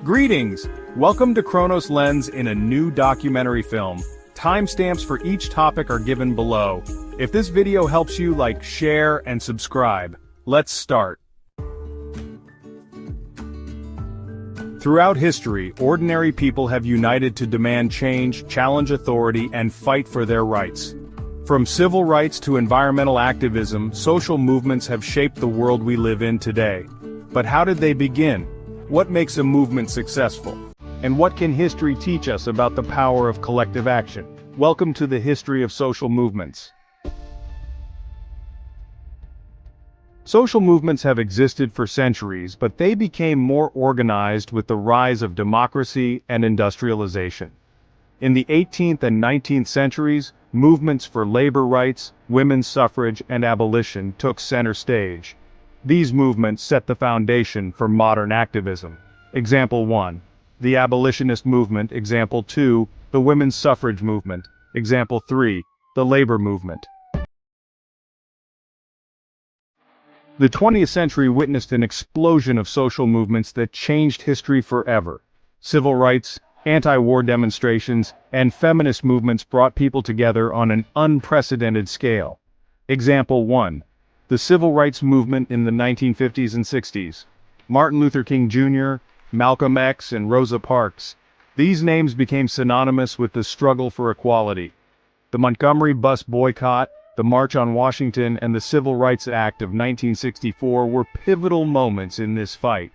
Greetings! Welcome to Chronos Lenz in a new documentary film. Timestamps for each topic are given below. If this video helps you, like, share, and subscribe. Let's start. Throughout history, ordinary people have united to demand change, challenge authority, and fight for their rights. From civil rights to environmental activism, social movements have shaped the world we live in today. But how did they begin? What makes a movement successful? And what can history teach us about the power of collective action? Welcome to the history of social movements. Social movements have existed for centuries, but they became more organized with the rise of democracy and industrialization. In the 18th and 19th centuries, movements for labor rights, women's suffrage, and abolition took center stage. These movements set the foundation for modern activism. Example 1. The abolitionist movement. Example 2. The women's suffrage movement. Example 3. The labor movement. The 20th century witnessed an explosion of social movements that changed history forever. Civil rights, anti-war demonstrations, and feminist movements brought people together on an unprecedented scale. Example 1. The civil rights movement in the 1950s and 60s. Martin Luther King Jr., Malcolm X, and Rosa Parks. These names became synonymous with the struggle for equality. The Montgomery bus boycott, the March on Washington, and the Civil Rights Act of 1964 were pivotal moments in this fight.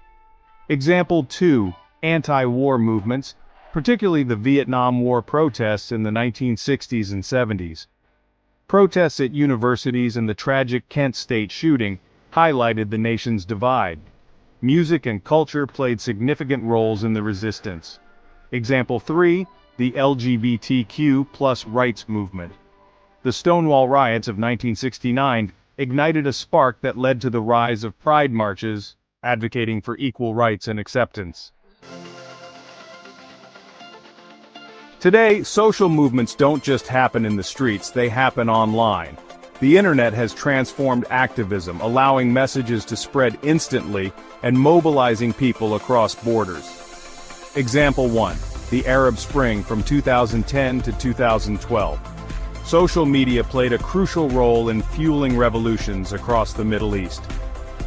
Example 2. Anti-war movements, particularly the Vietnam War protests in the 1960s and 70s. Protests at universities and the tragic Kent State shooting highlighted the nation's divide. Music and culture played significant roles in the resistance. Example 3. The LGBTQ+ rights movement. The Stonewall riots of 1969 ignited a spark that led to the rise of pride marches, advocating for equal rights and acceptance. Today, social movements don't just happen in the streets, they happen online. The internet has transformed activism, allowing messages to spread instantly and mobilizing people across borders. Example 1. The Arab Spring from 2010 to 2012. Social media played a crucial role in fueling revolutions across the Middle East.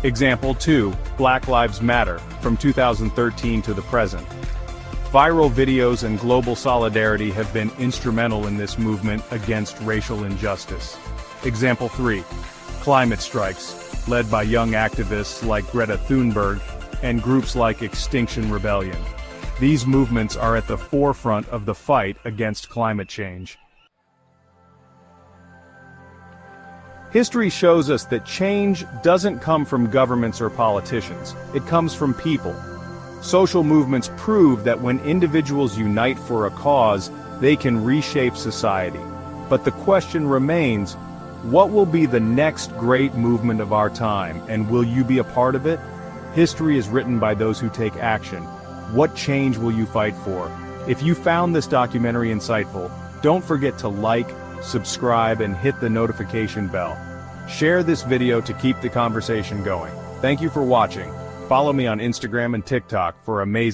Example 2. Black Lives Matter from 2013 to the present. Viral videos and global solidarity have been instrumental in this movement against racial injustice. Example 3. Climate strikes, led by young activists like Greta Thunberg and groups like Extinction Rebellion. These movements are at the forefront of the fight against climate change. History shows us that change doesn't come from governments or politicians, it comes from people. Social movements prove that when individuals unite for a cause, they can reshape society. But the question remains, what will be the next great movement of our time, and will you be a part of it? History is written by those who take action. What change will you fight for? If you found this documentary insightful, don't forget to like, subscribe, and hit the notification bell. Share this video to keep the conversation going. Thank you for watching. Follow me on Instagram and TikTok for amazing